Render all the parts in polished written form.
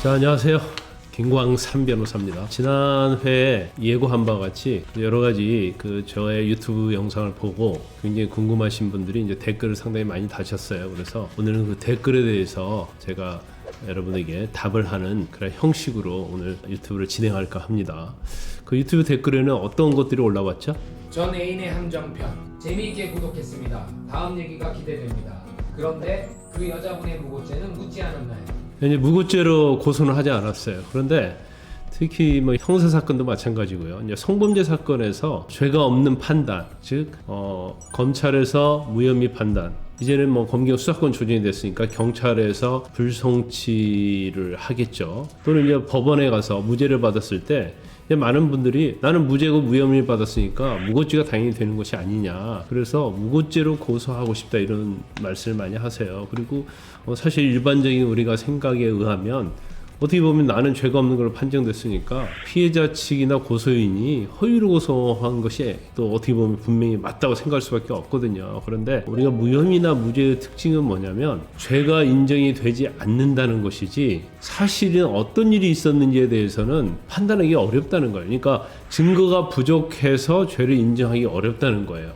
자, 안녕하세요. 김광삼 변호사입니다. 지난 회에 예고한 바와 같이 여러 가지 저의 유튜브 영상을 보고 굉장히 궁금하신 분들이 이제 댓글을 상당히 많이 다셨어요. 그래서 오늘은 그 댓글에 대해서 제가 여러분에게 답을 하는 그런 형식으로 오늘 유튜브를 진행할까 합니다. 그 유튜브 댓글에는 어떤 것들이 올라왔죠? 전 애인의 함정편 재미있게 구독했습니다. 다음 얘기가 기대됩니다. 그런데 그 여자분의 무고죄는 묻지 않았나요? 이제 무고죄로 고소는 하지 않았어요. 그런데 특히 뭐 형사 사건도 마찬가지고요. 이제 성범죄 사건에서 죄가 없는 판단, 즉 검찰에서 무혐의 판단. 이제는 뭐 검경 수사권 조정이 됐으니까 경찰에서 불송치를 하겠죠. 또는 이제 법원에 가서 무죄를 받았을 때 많은 분들이 나는 무죄고 무혐의 받았으니까 무고죄가 당연히 되는 것이 아니냐. 그래서 무고죄로 고소하고 싶다 이런 말씀을 많이 하세요. 그리고 사실 일반적인 우리가 생각에 의하면 어떻게 보면 나는 죄가 없는 걸로 판정됐으니까 피해자 측이나 고소인이 허위로 고소한 것이 또 어떻게 보면 분명히 맞다고 생각할 수밖에 없거든요. 그런데 우리가 무혐의나 무죄의 특징은 뭐냐면 죄가 인정이 되지 않는다는 것이지 사실은 어떤 일이 있었는지에 대해서는 판단하기 어렵다는 거예요. 그러니까 증거가 부족해서 죄를 인정하기 어렵다는 거예요.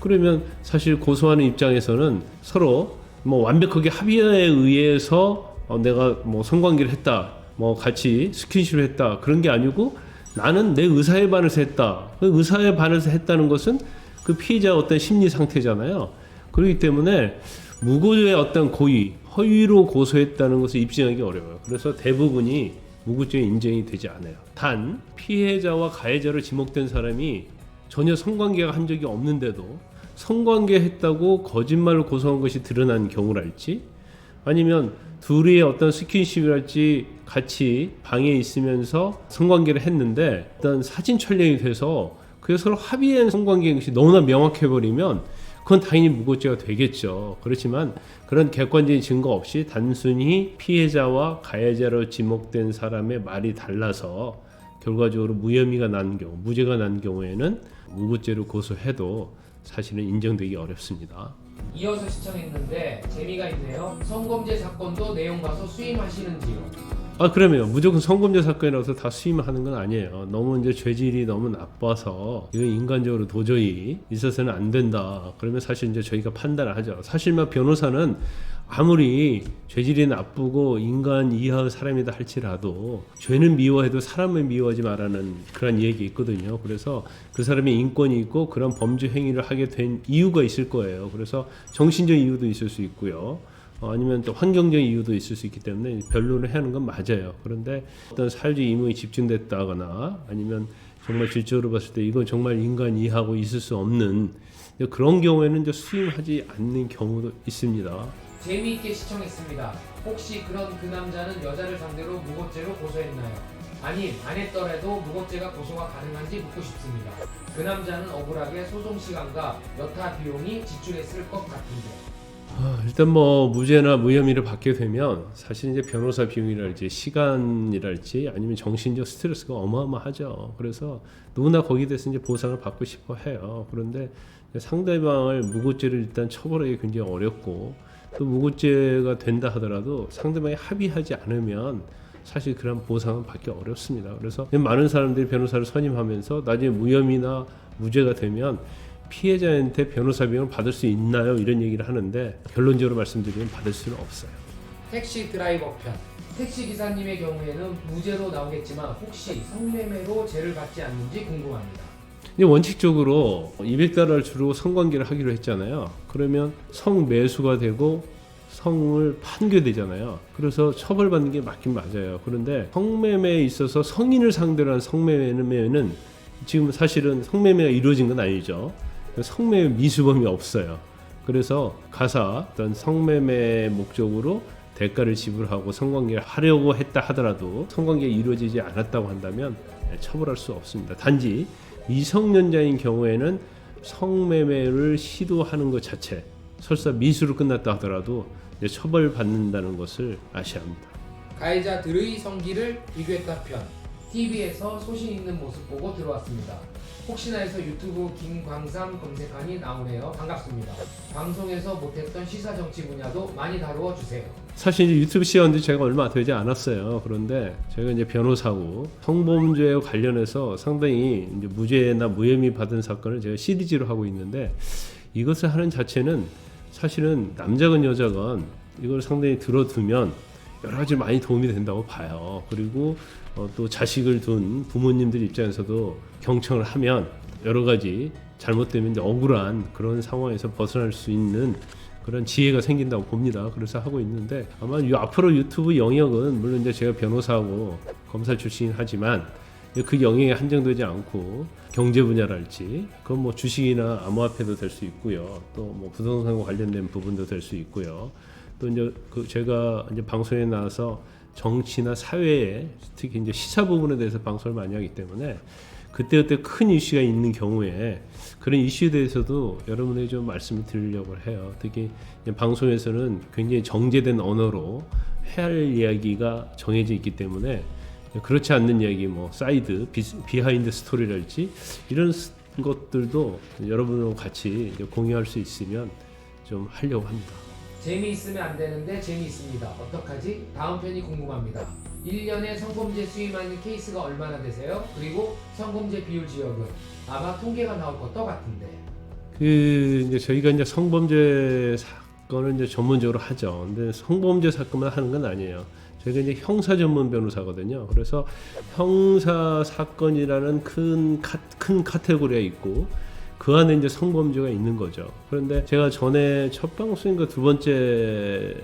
그러면 사실 고소하는 입장에서는 서로 뭐 완벽하게 합의에 의해서 내가 뭐 성관계를 했다, 뭐 같이 스킨십을 했다 그런 게 아니고 나는 내 의사에 반해서 했다. 그 의사에 반해서 했다는 것은 그 피해자의 어떤 심리 상태잖아요. 그렇기 때문에 무고죄의 어떤 고의, 허위로 고소했다는 것을 입증하기 어려워요. 그래서 대부분이 무고죄에 인정이 되지 않아요. 단 피해자와 가해자로 지목된 사람이 전혀 성관계가 한 적이 없는데도 성관계 했다고 거짓말로 고소한 것이 드러난 경우랄지 아니면 둘이 어떤 스킨십이랄지 같이 방에 있으면서 성관계를 했는데 어떤 사진 촬영이 돼서 그게 서로 합의한 성관계인 것이 너무나 명확해버리면 그건 당연히 무고죄가 되겠죠. 그렇지만 그런 객관적인 증거 없이 단순히 피해자와 가해자로 지목된 사람의 말이 달라서 결과적으로 무혐의가 난 경우, 무죄가 난 경우에는 무고죄로 고소해도 사실은 인정되기 어렵습니다. 이어서 시청했는데 재미가 있네요. 성범죄 사건도 내용 가서 수임하시는지요? 그러면 무조건 성범죄 사건이라서 다 수임을 하는 건 아니에요. 너무 이제 죄질이 너무 나빠서 이건 인간적으로 도저히 있어서는 안 된다. 그러면 사실 이제 저희가 판단을 하죠. 사실 막 변호사는 아무리 죄질이 나쁘고 인간 이하의 사람이다 할지라도 죄는 미워해도 사람을 미워하지 말라는 그런 얘기 있거든요. 그래서 그 사람의 인권이 있고 그런 범죄 행위를 하게 된 이유가 있을 거예요. 그래서 정신적인 이유도 있을 수 있고요. 아니면 또 환경적인 이유도 있을 수 있기 때문에 변론을 하는 건 맞아요. 그런데 어떤 사회적 의무이 집중됐다거나 아니면 정말 질적으로 봤을 때 이건 정말 인간 이하고 있을 수 없는 그런 경우에는 이제 수임하지 않는 경우도 있습니다. 재미있게 시청했습니다. 혹시 그런 그 남자는 여자를 상대로 무고죄로 고소했나요? 아니 안 했더라도 무고죄가 고소가 가능한지 묻고 싶습니다. 그 남자는 억울하게 소송 시간과 여타 비용이 지출했을 것 같은데. 일단 뭐 무죄나 무혐의를 받게 되면 사실 이제 변호사 비용이랄지 시간이랄지 아니면 정신적 스트레스가 어마어마하죠. 그래서 누구나 거기에 대해서 이제 보상을 받고 싶어 해요. 그런데 상대방을 무고죄를 일단 처벌하기 굉장히 어렵고 또 무고죄가 된다 하더라도 상대방이 합의하지 않으면 사실 그런 보상은 받기 어렵습니다. 그래서 많은 사람들이 변호사를 선임하면서 나중에 무혐의나 무죄가 되면 피해자한테 변호사 비용을 받을 수 있나요? 이런 얘기를 하는데 결론적으로 말씀드리면 받을 수는 없어요. 택시 드라이버 편. 택시 기사님의 경우에는 무죄로 나오겠지만 혹시 성매매로 죄를 받지 않는지 궁금합니다. 원칙적으로 200달러를 주고 성관계를 하기로 했잖아요. 그러면 성매수가 되고 성을 판교되잖아요. 그래서 처벌받는 게 맞긴 맞아요. 그런데 성매매에 있어서 성인을 상대로 한 성매매는 지금 사실은 성매매가 이루어진 건 아니죠. 성매매 미수범이 없어요. 그래서 가사 어떤 성매매 목적으로 대가를 지불하고 성관계를 하려고 했다 하더라도 성관계가 이루어지지 않았다고 한다면 처벌할 수 없습니다. 단지 미성년자인 경우에는 성매매를 시도하는 것 자체 설사 미수로 끝났다 하더라도 처벌받는다는 것을 아셔야 합니다. 가해자들의 성기를 비교했다 편. TV에서 소신 있는 모습 보고 들어왔습니다. 혹시나 해서 유튜브 김광삼 검색하니 나오네요. 반갑습니다. 방송에서 못했던 시사 정치 분야도 많이 다루어 주세요. 사실 이제 유튜브 시작한 지 제가 얼마 되지 않았어요. 그런데 제가 이제 변호사고 성범죄와 관련해서 상당히 이제 무죄나 무혐의 받은 사건을 제가 시리즈로 하고 있는데 이것을 하는 자체는 사실은 남자건 여자건 이걸 상당히 들어두면 여러 가지 많이 도움이 된다고 봐요. 그리고 또 자식을 둔 부모님들 입장에서도 경청을 하면 여러 가지 잘못되면 이제 억울한 그런 상황에서 벗어날 수 있는 그런 지혜가 생긴다고 봅니다. 그래서 하고 있는데 아마 앞으로 유튜브 영역은 물론 이제 제가 변호사하고 검사 출신이긴 하지만 그 영역에 한정되지 않고 경제 분야랄지 그건 뭐 주식이나 암호화폐도 될 수 있고요. 또 뭐 부동산과 관련된 부분도 될 수 있고요. 또 이제 제가 이제 방송에 나와서 정치나 사회에 특히 이제 시사 부분에 대해서 방송을 많이 하기 때문에 그때그때 큰 이슈가 있는 경우에 그런 이슈에 대해서도 여러분에게 좀 말씀을 드리려고 해요. 특히 방송에서는 굉장히 정제된 언어로 해야 할 이야기가 정해져 있기 때문에 그렇지 않는 이야기, 뭐 사이드, 비하인드 스토리랄지 이런 것들도 여러분하고 같이 공유할 수 있으면 좀 하려고 합니다. 재미있으면 안 되는데 재미있습니다. 어떡하지? 다음 편이 궁금합니다. 1년에 성범죄 수임하는 케이스가 얼마나 되세요? 그리고 성범죄 비율 지역은 아마 통계가 나올 것도 같은데. 이제 저희가 이제 성범죄 사건을 이제 전문적으로 하죠. 근데 성범죄 사건만 하는 건 아니에요. 저희가 이제 형사 전문 변호사거든요. 그래서 형사 사건이라는 큰 카테고리가 있고 그 안에 이제 성범죄가 있는 거죠. 그런데 제가 전에 첫 방송인가 두 번째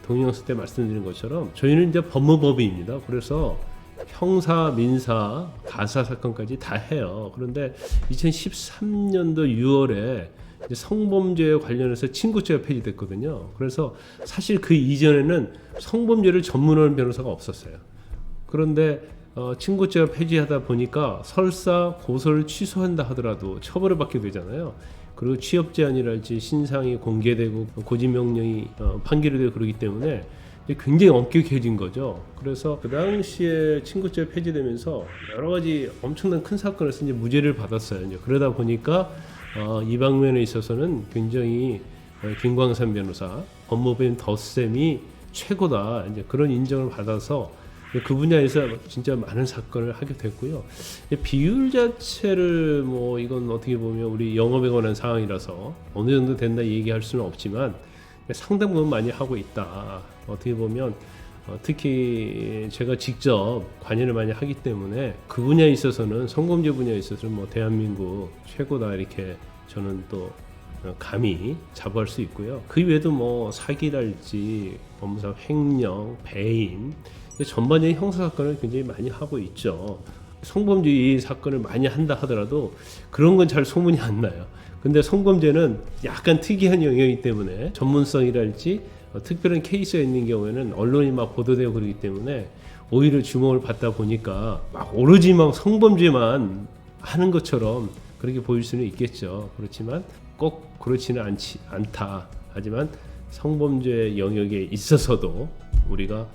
동영상 때 말씀드린 것처럼 저희는 이제 법무법인입니다. 그래서 형사, 민사, 가사 사건까지 다 해요. 그런데 2013년도 6월에 이제 성범죄에 관련해서 친구죄가 폐지됐거든요. 그래서 사실 그 이전에는 성범죄를 전문하는 변호사가 없었어요. 그런데 친구죄가 폐지하다 보니까 설사 고소를 취소한다 하더라도 처벌을 받게 되잖아요. 그리고 취업 제한이랄지 신상이 공개되고 고지 명령이 판결이 되고 그러기 때문에 굉장히 엄격해진 거죠. 그래서 그 당시에 친구죄가 폐지되면서 여러 가지 엄청난 큰 사건에서 이제 무죄를 받았어요. 이제 그러다 보니까 이 방면에 있어서는 굉장히 김광산 변호사, 법무법인 덧셈이 최고다. 이제 그런 인정을 받아서 그 분야에서 진짜 많은 사건을 하게 됐고요. 비율 자체를 뭐 이건 어떻게 보면 우리 영업에 관한 상황이라서 어느 정도 된다 얘기할 수는 없지만 상당 부분 많이 하고 있다. 어떻게 보면 특히 제가 직접 관여를 많이 하기 때문에 그 분야에 있어서는 성범죄 분야에 있어서는 뭐 대한민국 최고다 이렇게 저는 또 감히 자부할 수 있고요. 그 외에도 뭐 사기랄지 법무사 횡령, 배임 전반적인 형사 사건을 굉장히 많이 하고 있죠. 성범죄 이 사건을 많이 한다 하더라도 그런 건 잘 소문이 안 나요. 근데 성범죄는 약간 특이한 영역이기 때문에 전문성이랄지 특별한 케이스가 있는 경우에는 언론이 막 보도되고 그러기 때문에 오히려 주목을 받다 보니까 막 오로지 막 성범죄만 하는 것처럼 그렇게 보일 수는 있겠죠. 그렇지만 꼭 그렇지는 않다. 하지만 성범죄 영역에 있어서도 우리가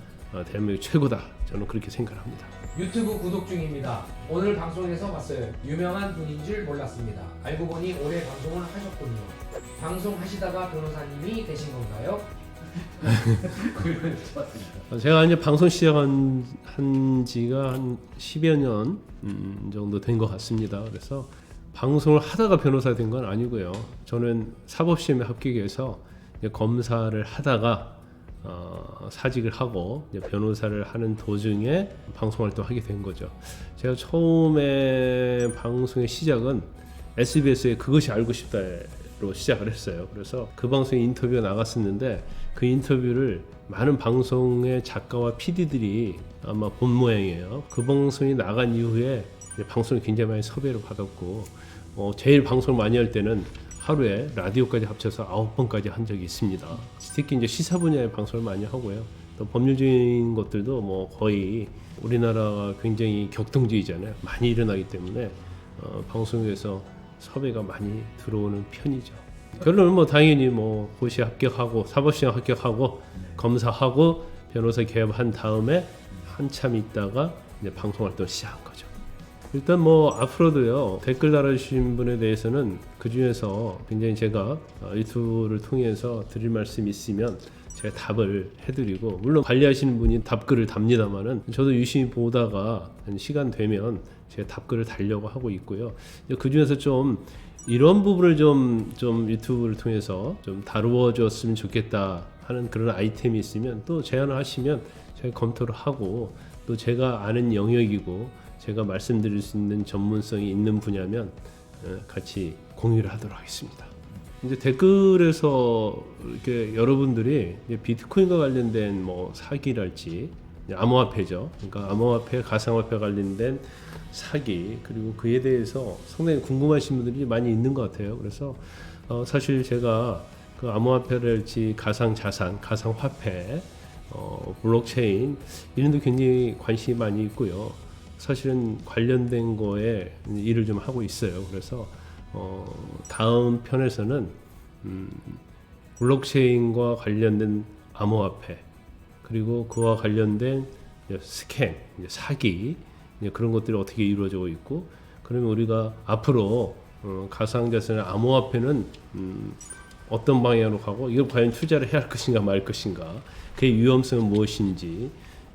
대한민국 최고다. 저는 그렇게 생각합니다. 유튜브 구독 중입니다. 오늘 방송에서 봤어요. 유명한 분인 줄 몰랐습니다. 알고 보니 올해 방송을 하셨군요. 방송하시다가 변호사님이 되신 건가요? 제가 이제 방송 시작한 지가 한 10여 년 정도 된 것 같습니다. 그래서 방송을 하다가 변호사 된 건 아니고요. 저는 사법시험에 합격해서 검사를 하다가 사직을 하고 변호사를 하는 도중에 방송 활동하게 된 거죠. 제가 처음에 방송의 시작은 SBS의 그것이 알고 싶다로 시작을 했어요. 그래서 그 방송에 인터뷰가 나갔었는데 그 인터뷰를 많은 방송의 작가와 PD들이 아마 본 모양이에요. 그 방송이 나간 이후에 방송을 굉장히 많이 섭외를 받았고 제일 방송을 많이 할 때는 하루에 라디오까지 합쳐서 9번까지 한 적이 있습니다. 특히 이제 시사 분야의 방송을 많이 하고요. 또 법률적인 것들도 뭐 거의 우리나라가 굉장히 격동주의잖아요. 많이 일어나기 때문에 방송에서 섭외가 많이 들어오는 편이죠. 결론은 뭐 당연히 뭐 고시 합격하고 사법시험 합격하고 검사하고 변호사 개업한 다음에 한참 있다가 이제 방송 활동 시작한 거죠. 일단 뭐 앞으로도요 댓글 달아주신 분에 대해서는 그 중에서 굉장히 제가 유튜브를 통해서 드릴 말씀이 있으면 제가 답을 해드리고, 물론 관리하시는 분이 답글을 답니다만은 저도 유심히 보다가 시간 되면 제가 답글을 달려고 하고 있고요. 그 중에서 좀 이런 부분을 좀 유튜브를 통해서 좀 다루어줬으면 좋겠다 하는 그런 아이템이 있으면 또 제안을 하시면 제가 검토를 하고, 또 제가 아는 영역이고 제가 말씀드릴 수 있는 전문성이 있는 분야면 같이 공유를 하도록 하겠습니다. 이제 댓글에서 이렇게 여러분들이 이제 비트코인과 관련된 뭐 사기랄지 암호화폐죠. 그러니까 암호화폐, 가상화폐 관련된 사기, 그리고 그에 대해서 상당히 궁금하신 분들이 많이 있는 것 같아요. 그래서 사실 제가 그 암호화폐랄지 가상자산, 가상화폐, 블록체인 이런 데 굉장히 관심이 많이 있고요. 사실은 관련된 거에 일을 좀 하고 있어요. 그래서 다음 편에서는 블록체인과 관련된 암호화폐, 그리고 그와 관련된 스캠, 사기, 그런 것들이 어떻게 이루어지고 있고, 그러면 우리가 앞으로 가상자산의 암호화폐는 어떤 방향으로 가고, 이걸 과연 투자를 해야 할 것인가 말 것인가, 그의 위험성은 무엇인지,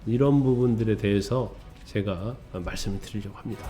이런 부분들에 대해서 제가 말씀을 드리려고 합니다.